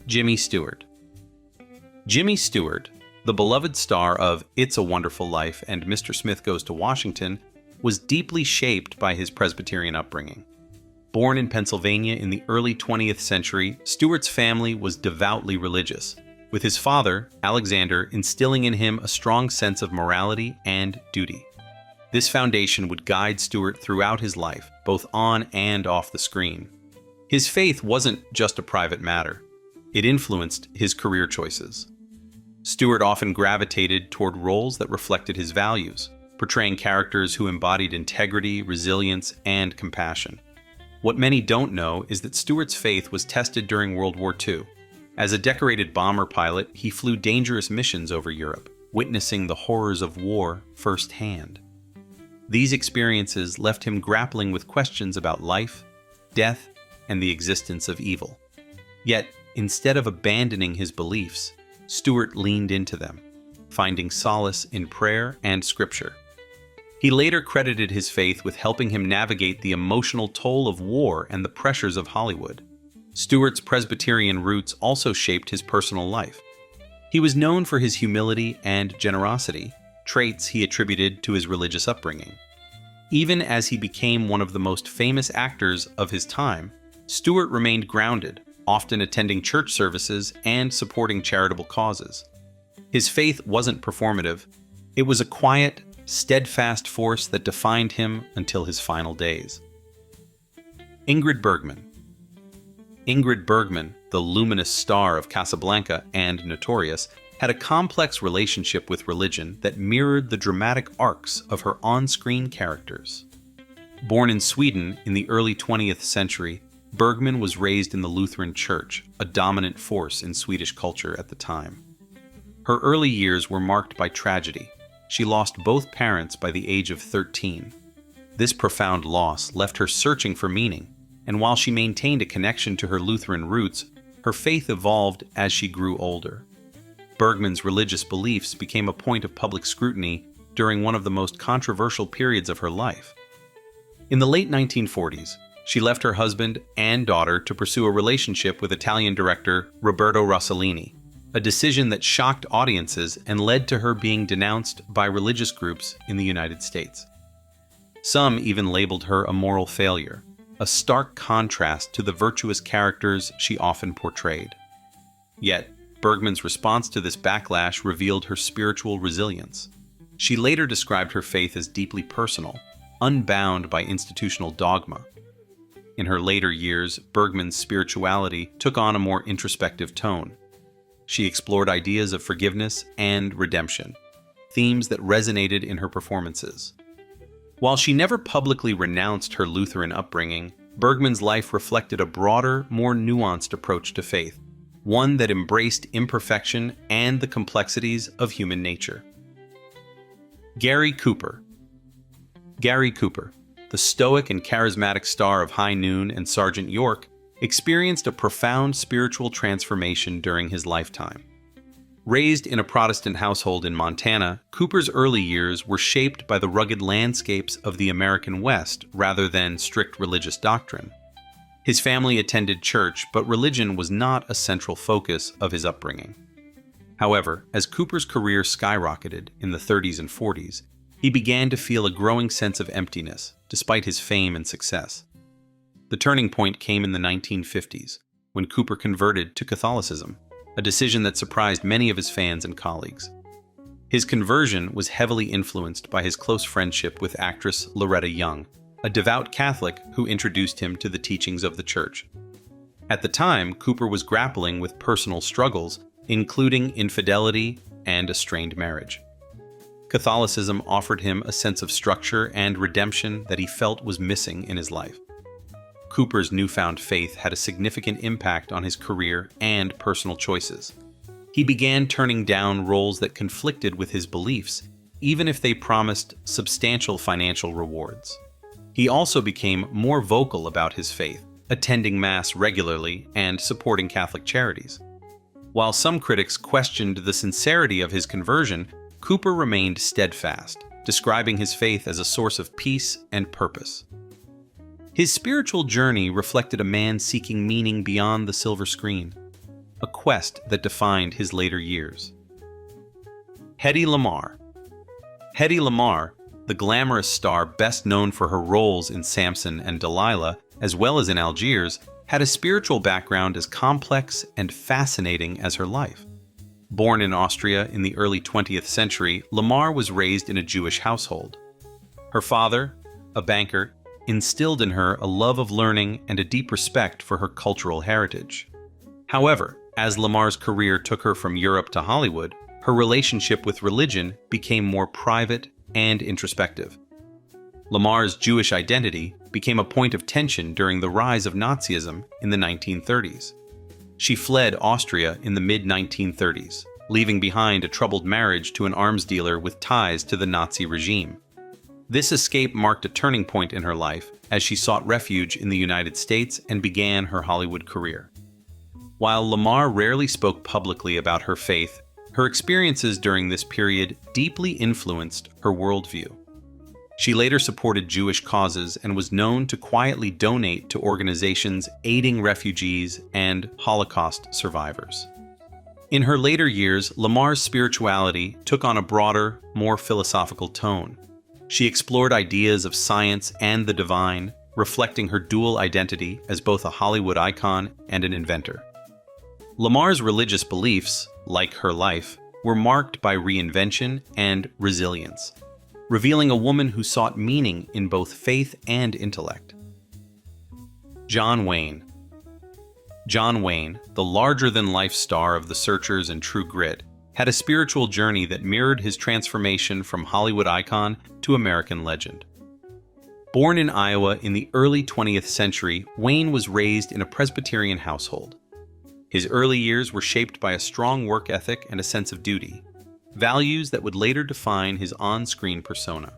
Jimmy Stewart. Jimmy Stewart, the beloved star of It's a Wonderful Life and Mr. Smith Goes to Washington, was deeply shaped by his Presbyterian upbringing. Born in Pennsylvania in the early 20th century, Stewart's family was devoutly religious, with his father, Alexander, instilling in him a strong sense of morality and duty. This foundation would guide Stewart throughout his life, both on and off the screen. His faith wasn't just a private matter. It influenced his career choices. Stewart often gravitated toward roles that reflected his values, portraying characters who embodied integrity, resilience, and compassion. What many don't know is that Stewart's faith was tested during World War II. As a decorated bomber pilot, he flew dangerous missions over Europe, witnessing the horrors of war firsthand. These experiences left him grappling with questions about life, death, and the existence of evil. Yet, instead of abandoning his beliefs, Stewart leaned into them, finding solace in prayer and scripture. He later credited his faith with helping him navigate the emotional toll of war and the pressures of Hollywood. Stewart's Presbyterian roots also shaped his personal life. He was known for his humility and generosity, traits he attributed to his religious upbringing. Even as he became one of the most famous actors of his time, Stewart remained grounded, often attending church services and supporting charitable causes. His faith wasn't performative. It was a quiet, steadfast force that defined him until his final days. Ingrid Bergman. Ingrid Bergman, the luminous star of Casablanca and Notorious, had a complex relationship with religion that mirrored the dramatic arcs of her on-screen characters. Born in Sweden in the early 20th century, Bergman was raised in the Lutheran Church, a dominant force in Swedish culture at the time. Her early years were marked by tragedy. She lost both parents by the age of 13. This profound loss left her searching for meaning, and while she maintained a connection to her Lutheran roots, her faith evolved as she grew older. Bergman's religious beliefs became a point of public scrutiny during one of the most controversial periods of her life. In the late 1940s, she left her husband and daughter to pursue a relationship with Italian director Roberto Rossellini, a decision that shocked audiences and led to her being denounced by religious groups in the United States. Some even labeled her a moral failure, a stark contrast to the virtuous characters she often portrayed. Yet, Bergman's response to this backlash revealed her spiritual resilience. She later described her faith as deeply personal, unbound by institutional dogma. In her later years, Bergman's spirituality took on a more introspective tone. She explored ideas of forgiveness and redemption, themes that resonated in her performances. While she never publicly renounced her Lutheran upbringing, Bergman's life reflected a broader, more nuanced approach to faith, one that embraced imperfection and the complexities of human nature. Gary Cooper. Gary Cooper, the stoic and charismatic star of High Noon and Sergeant York, experienced a profound spiritual transformation during his lifetime. Raised in a Protestant household in Montana, Cooper's early years were shaped by the rugged landscapes of the American West rather than strict religious doctrine. His family attended church, but religion was not a central focus of his upbringing. However, as Cooper's career skyrocketed in the 30s and 40s, he began to feel a growing sense of emptiness, despite his fame and success. The turning point came in the 1950s, when Cooper converted to Catholicism, a decision that surprised many of his fans and colleagues. His conversion was heavily influenced by his close friendship with actress Loretta Young, a devout Catholic who introduced him to the teachings of the Church. At the time, Cooper was grappling with personal struggles, including infidelity and a strained marriage. Catholicism offered him a sense of structure and redemption that he felt was missing in his life. Cooper's newfound faith had a significant impact on his career and personal choices. He began turning down roles that conflicted with his beliefs, even if they promised substantial financial rewards. He also became more vocal about his faith, attending Mass regularly and supporting Catholic charities. While some critics questioned the sincerity of his conversion, Cooper remained steadfast, describing his faith as a source of peace and purpose. His spiritual journey reflected a man seeking meaning beyond the silver screen. a quest that defined his later years. Hedy Lamarr. Hedy Lamarr, the glamorous star best known for her roles in Samson and Delilah, as well as in Algiers, had a spiritual background as complex and fascinating as her life. Born in Austria in the early 20th century, Lamarr was raised in a Jewish household. Her father, a banker, instilled in her a love of learning and a deep respect for her cultural heritage. However, as Lamarr's career took her from Europe to Hollywood, her relationship with religion became more private and introspective. Lamarr's Jewish identity became a point of tension during the rise of Nazism in the 1930s. She fled Austria in the mid-1930s, leaving behind a troubled marriage to an arms dealer with ties to the Nazi regime. This escape marked a turning point in her life as she sought refuge in the United States and began her Hollywood career. While Lamarr rarely spoke publicly about her faith, her experiences during this period deeply influenced her worldview. She later supported Jewish causes and was known to quietly donate to organizations aiding refugees and Holocaust survivors. In her later years, Lamarr's spirituality took on a broader, more philosophical tone. She explored ideas of science and the divine, reflecting her dual identity as both a Hollywood icon and an inventor. Lamarr's religious beliefs, like her life, were marked by reinvention and resilience, revealing a woman who sought meaning in both faith and intellect. John Wayne. John Wayne, the larger-than-life star of The Searchers and True Grit, had a spiritual journey that mirrored his transformation from Hollywood icon to American legend. Born in Iowa in the early 20th century, Wayne was raised in a Presbyterian household. His early years were shaped by a strong work ethic and a sense of duty, values that would later define his on-screen persona.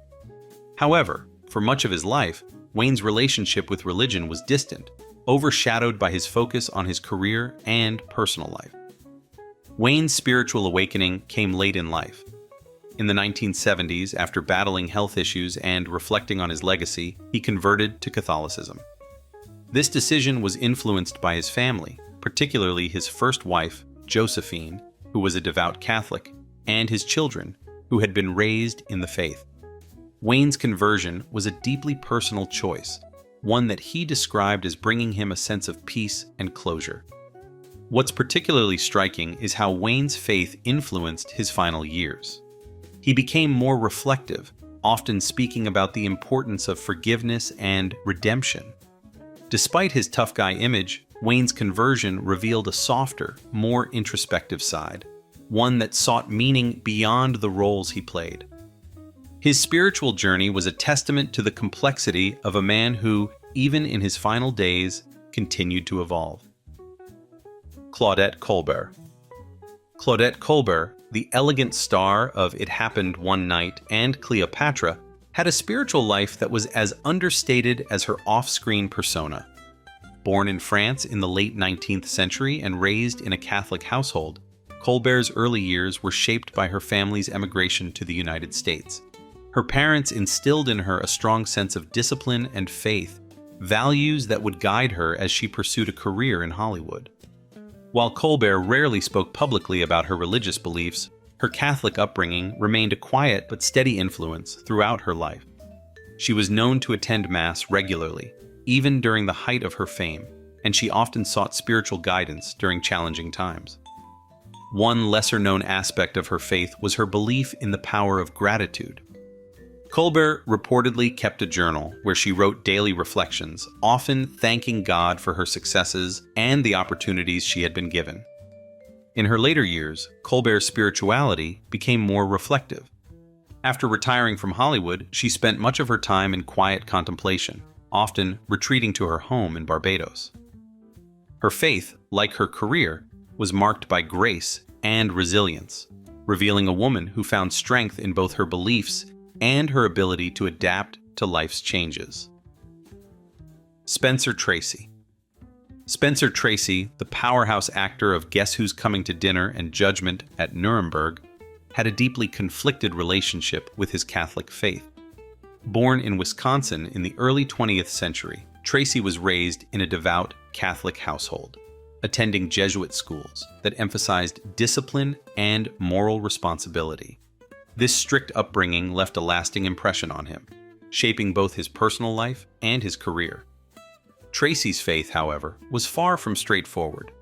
However, for much of his life, Wayne's relationship with religion was distant, overshadowed by his focus on his career and personal life. Wayne's spiritual awakening came late in life. In the 1970s, after battling health issues and reflecting on his legacy, he converted to Catholicism. This decision was influenced by his family, particularly his first wife, Josephine, who was a devout Catholic, and his children, who had been raised in the faith. Wayne's conversion was a deeply personal choice, one that he described as bringing him a sense of peace and closure. What's particularly striking is how Wayne's faith influenced his final years. He became more reflective, often speaking about the importance of forgiveness and redemption. Despite his tough guy image, Wayne's conversion revealed a softer, more introspective side, one that sought meaning beyond the roles he played. His spiritual journey was a testament to the complexity of a man who, even in his final days, continued to evolve. Claudette Colbert. Claudette Colbert, the elegant star of It Happened One Night and Cleopatra, had a spiritual life that was as understated as her off-screen persona. Born in France in the late 19th century and raised in a Catholic household, Colbert's early years were shaped by her family's emigration to the United States. Her parents instilled in her a strong sense of discipline and faith, values that would guide her as she pursued a career in Hollywood. While Colbert rarely spoke publicly about her religious beliefs, her Catholic upbringing remained a quiet but steady influence throughout her life. She was known to attend Mass regularly, even during the height of her fame, and she often sought spiritual guidance during challenging times. One lesser-known aspect of her faith was her belief in the power of gratitude. Colbert reportedly kept a journal where she wrote daily reflections, often thanking God for her successes and the opportunities she had been given. In her later years, Colbert's spirituality became more reflective. After retiring from Hollywood, she spent much of her time in quiet contemplation, often retreating to her home in Barbados. Her faith, like her career, was marked by grace and resilience, revealing a woman who found strength in both her beliefs and her ability to adapt to life's changes. Spencer Tracy. Spencer Tracy, the powerhouse actor of Guess Who's Coming to Dinner and Judgment at Nuremberg, had a deeply conflicted relationship with his Catholic faith. Born in Wisconsin in the early 20th century, Tracy was raised in a devout Catholic household. attending Jesuit schools that emphasized discipline and moral responsibility. This strict upbringing left a lasting impression on him, shaping both his personal life and his career. Tracy's faith, however, was far from straightforward.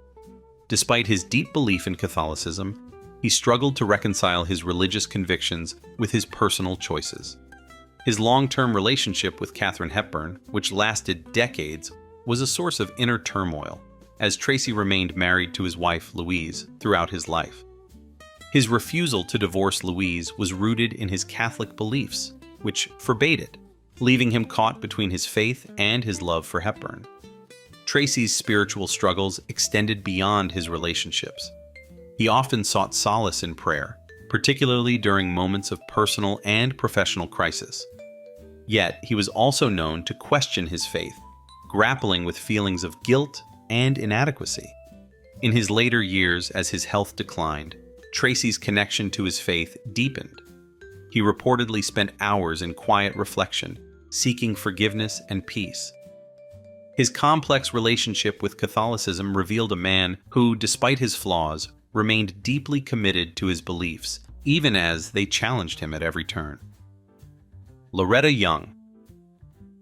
Despite his deep belief in Catholicism, he struggled to reconcile his religious convictions with his personal choices. His long-term relationship with Katharine Hepburn, which lasted decades, was a source of inner turmoil, as Tracy remained married to his wife, Louise, throughout his life. His refusal to divorce Louise was rooted in his Catholic beliefs, which forbade it, leaving him caught between his faith and his love for Hepburn. Tracy's spiritual struggles extended beyond his relationships. He often sought solace in prayer, particularly during moments of personal and professional crisis. Yet, he was also known to question his faith, grappling with feelings of guilt and inadequacy. In his later years, as his health declined, Tracy's connection to his faith deepened. He reportedly spent hours in quiet reflection, seeking forgiveness and peace. His complex relationship with Catholicism revealed a man who, despite his flaws, remained deeply committed to his beliefs, even as they challenged him at every turn. Loretta Young.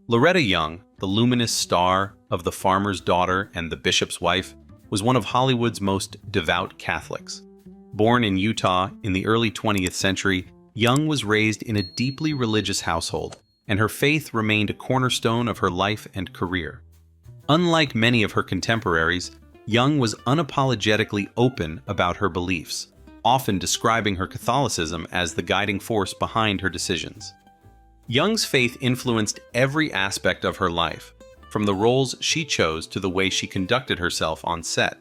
Loretta Young, the luminous star of The Farmer's Daughter and The Bishop's Wife, was one of Hollywood's most devout Catholics. Born in Utah in the early 20th century, Young was raised in a deeply religious household, and her faith remained a cornerstone of her life and career. Unlike many of her contemporaries, Young was unapologetically open about her beliefs, often describing her Catholicism as the guiding force behind her decisions. Young's faith influenced every aspect of her life, from the roles she chose to the way she conducted herself on set.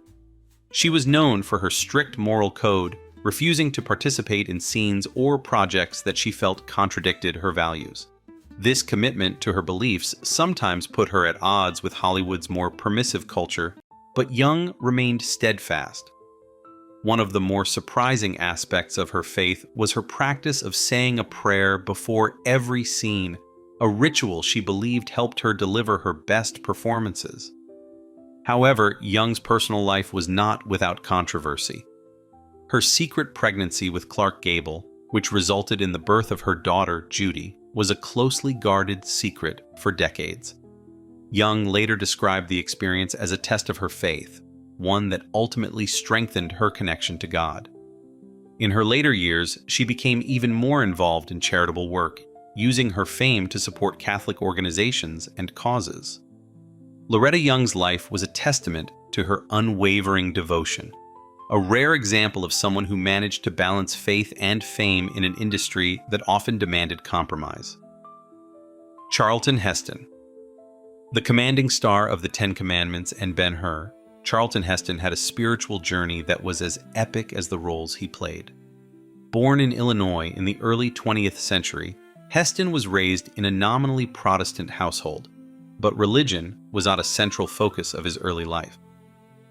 She was known for her strict moral code, refusing to participate in scenes or projects that she felt contradicted her values. This commitment to her beliefs sometimes put her at odds with Hollywood's more permissive culture, but Young remained steadfast. One of the more surprising aspects of her faith was her practice of saying a prayer before every scene, a ritual she believed helped her deliver her best performances. However, Young's personal life was not without controversy. Her secret pregnancy with Clark Gable, which resulted in the birth of her daughter, Judy, was a closely guarded secret for decades. Young later described the experience as a test of her faith, one that ultimately strengthened her connection to God. In her later years, she became even more involved in charitable work, using her fame to support Catholic organizations and causes. Loretta Young's life was a testament to her unwavering devotion, a rare example of someone who managed to balance faith and fame in an industry that often demanded compromise. Charlton Heston. The commanding star of the Ten Commandments and Ben-Hur, Charlton Heston had a spiritual journey that was as epic as the roles he played. Born in Illinois in the early 20th century, Heston was raised in a nominally Protestant household, but religion was not a central focus of his early life.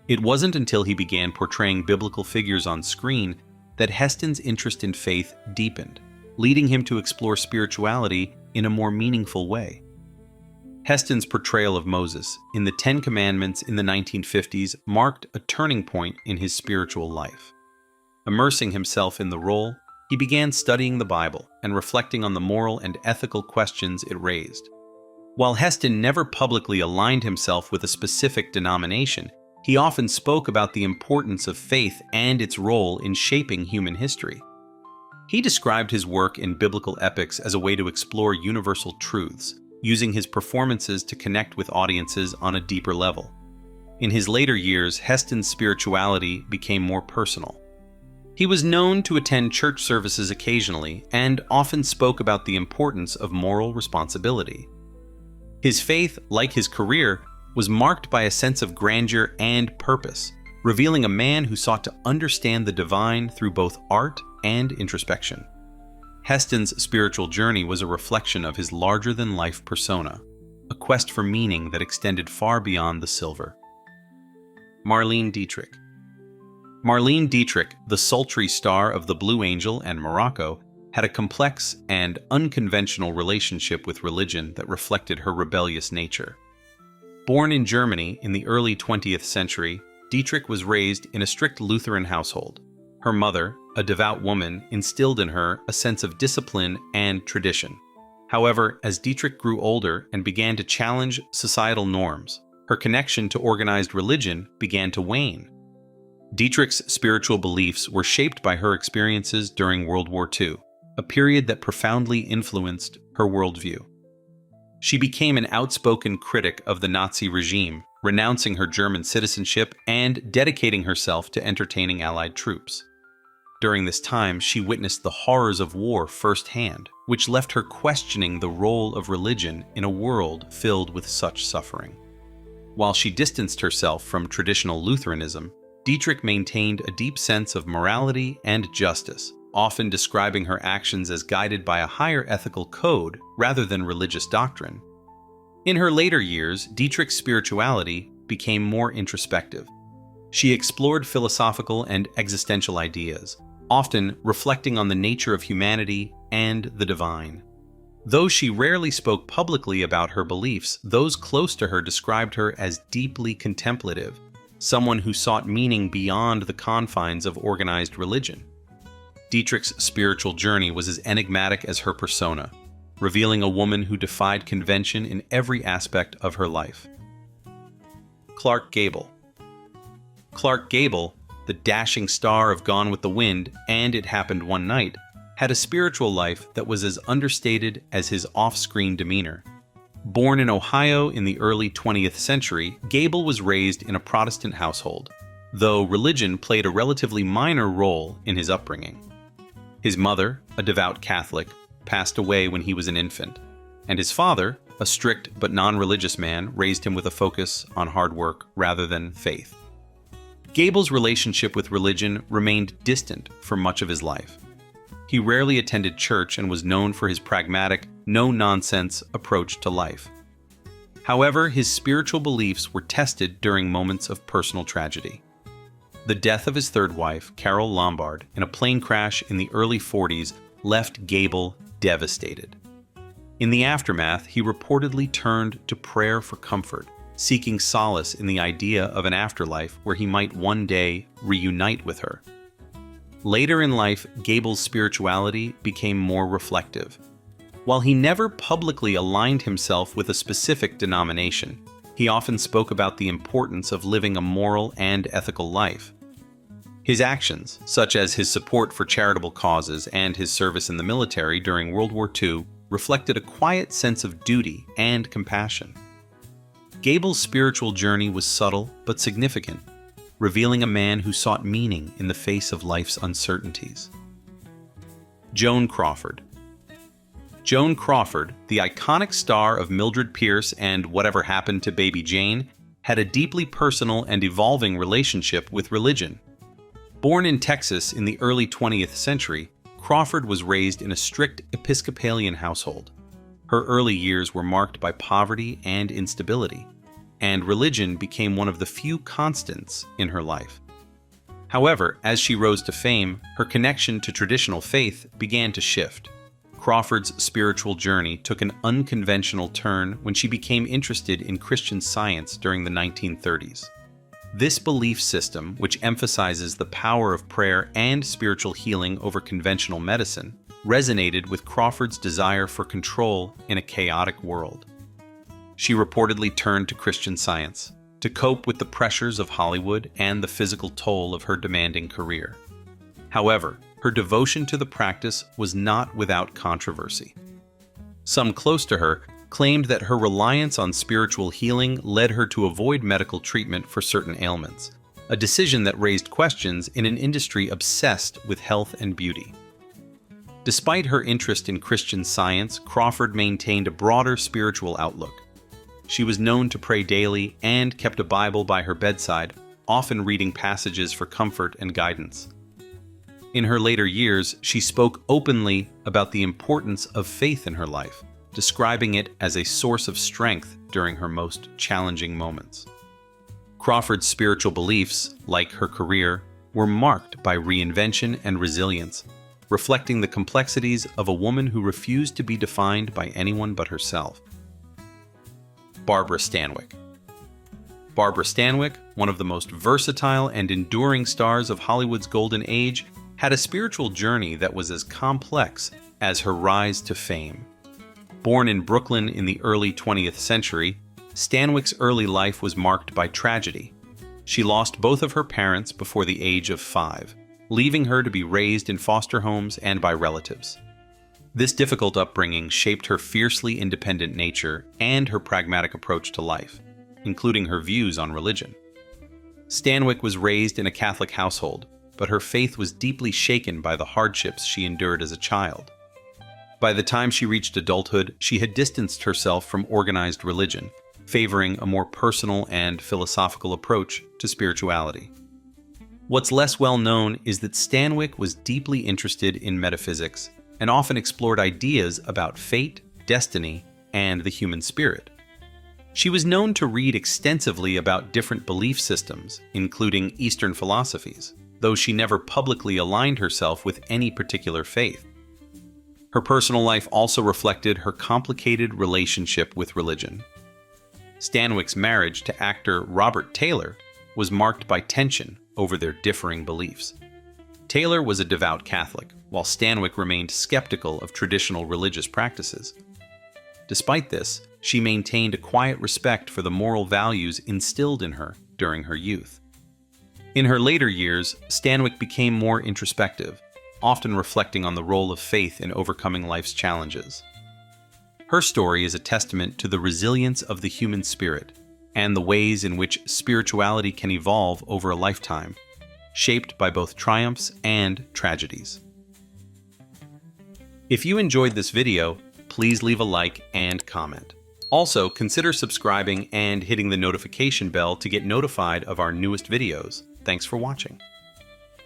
It wasn't until he began portraying biblical figures on screen that Heston's interest in faith deepened, leading him to explore spirituality in a more meaningful way. Heston's portrayal of Moses in the Ten Commandments in the 1950s marked a turning point in his spiritual life. Immersing himself in the role, he began studying the Bible and reflecting on the moral and ethical questions it raised. While Heston never publicly aligned himself with a specific denomination, he often spoke about the importance of faith and its role in shaping human history. He described his work in biblical epics as a way to explore universal truths, using his performances to connect with audiences on a deeper level. In his later years, Heston's spirituality became more personal. He was known to attend church services occasionally and often spoke about the importance of moral responsibility. His faith, like his career, was marked by a sense of grandeur and purpose, revealing a man who sought to understand the divine through both art and introspection. Heston's spiritual journey was a reflection of his larger-than-life persona, a quest for meaning that extended far beyond the silver. Marlene Dietrich. Marlene Dietrich, the sultry star of The Blue Angel and Morocco, had a complex and unconventional relationship with religion that reflected her rebellious nature. Born in Germany in the early 20th century, Dietrich was raised in a strict Lutheran household. Her mother, a devout woman, instilled in her a sense of discipline and tradition. However, as Dietrich grew older and began to challenge societal norms, her connection to organized religion began to wane. Dietrich's spiritual beliefs were shaped by her experiences during World War II, a period that profoundly influenced her worldview. She became an outspoken critic of the Nazi regime, renouncing her German citizenship and dedicating herself to entertaining Allied troops. During this time, she witnessed the horrors of war firsthand, which left her questioning the role of religion in a world filled with such suffering. While she distanced herself from traditional Lutheranism, Dietrich maintained a deep sense of morality and justice, often describing her actions as guided by a higher ethical code rather than religious doctrine. In her later years, Dietrich's spirituality became more introspective. She explored philosophical and existential ideas, often reflecting on the nature of humanity and the divine. Though she rarely spoke publicly about her beliefs, those close to her described her as deeply contemplative, someone who sought meaning beyond the confines of organized religion. Dietrich's spiritual journey was as enigmatic as her persona, revealing a woman who defied convention in every aspect of her life. Clark Gable. Clark Gable, the dashing star of Gone with the Wind and It Happened One Night, had a spiritual life that was as understated as his off-screen demeanor. Born in Ohio in the early 20th century, Gable was raised in a Protestant household, though religion played a relatively minor role in his upbringing. His mother, a devout Catholic, passed away when he was an infant, and his father, a strict but non-religious man, raised him with a focus on hard work rather than faith. Gable's relationship with religion remained distant for much of his life. He rarely attended church and was known for his pragmatic, no-nonsense approach to life. However, his spiritual beliefs were tested during moments of personal tragedy. The death of his third wife, Carol Lombard, in a plane crash in the early 40s left Gable devastated. In the aftermath, he reportedly turned to prayer for comfort, seeking solace in the idea of an afterlife where he might one day reunite with her. Later in life, Gable's spirituality became more reflective. While he never publicly aligned himself with a specific denomination, he often spoke about the importance of living a moral and ethical life. His actions, such as his support for charitable causes and his service in the military during World War II, reflected a quiet sense of duty and compassion. Gable's spiritual journey was subtle but significant, revealing a man who sought meaning in the face of life's uncertainties. Joan Crawford. Joan Crawford, the iconic star of Mildred Pierce and Whatever Happened to Baby Jane, had a deeply personal and evolving relationship with religion. Born in Texas in the early 20th century, Crawford was raised in a strict Episcopalian household. Her early years were marked by poverty and instability, and religion became one of the few constants in her life. However, as she rose to fame, her connection to traditional faith began to shift. Crawford's spiritual journey took an unconventional turn when she became interested in Christian Science during the 1930s. This belief system, which emphasizes the power of prayer and spiritual healing over conventional medicine, resonated with Crawford's desire for control in a chaotic world. She reportedly turned to Christian Science to cope with the pressures of Hollywood and the physical toll of her demanding career. However, her devotion to the practice was not without controversy. Some close to her claimed that her reliance on spiritual healing led her to avoid medical treatment for certain ailments, a decision that raised questions in an industry obsessed with health and beauty. Despite her interest in Christian Science, Crawford maintained a broader spiritual outlook. She was known to pray daily and kept a Bible by her bedside, often reading passages for comfort and guidance. In her later years, she spoke openly about the importance of faith in her life, describing it as a source of strength during her most challenging moments. Crawford's spiritual beliefs, like her career, were marked by reinvention and resilience, reflecting the complexities of a woman who refused to be defined by anyone but herself. Barbara Stanwyck. Barbara Stanwyck, one of the most versatile and enduring stars of Hollywood's golden age, had a spiritual journey that was as complex as her rise to fame. Born in Brooklyn in the early 20th century, Stanwyck's early life was marked by tragedy. She lost both of her parents before the age of 5, leaving her to be raised in foster homes and by relatives. This difficult upbringing shaped her fiercely independent nature and her pragmatic approach to life, including her views on religion. Stanwyck was raised in a Catholic household, but her faith was deeply shaken by the hardships she endured as a child. By the time she reached adulthood, she had distanced herself from organized religion, favoring a more personal and philosophical approach to spirituality. What's less well known is that Stanwyck was deeply interested in metaphysics and often explored ideas about fate, destiny, and the human spirit. She was known to read extensively about different belief systems, including Eastern philosophies, though she never publicly aligned herself with any particular faith. Her personal life also reflected her complicated relationship with religion. Stanwyck's marriage to actor Robert Taylor was marked by tension over their differing beliefs. Taylor was a devout Catholic, while Stanwyck remained skeptical of traditional religious practices. Despite this, she maintained a quiet respect for the moral values instilled in her during her youth. In her later years, Stanwyck became more introspective, often reflecting on the role of faith in overcoming life's challenges. Her story is a testament to the resilience of the human spirit and the ways in which spirituality can evolve over a lifetime, shaped by both triumphs and tragedies. If you enjoyed this video, please leave a like and comment. Also, consider subscribing and hitting the notification bell to get notified of our newest videos. Thanks for watching.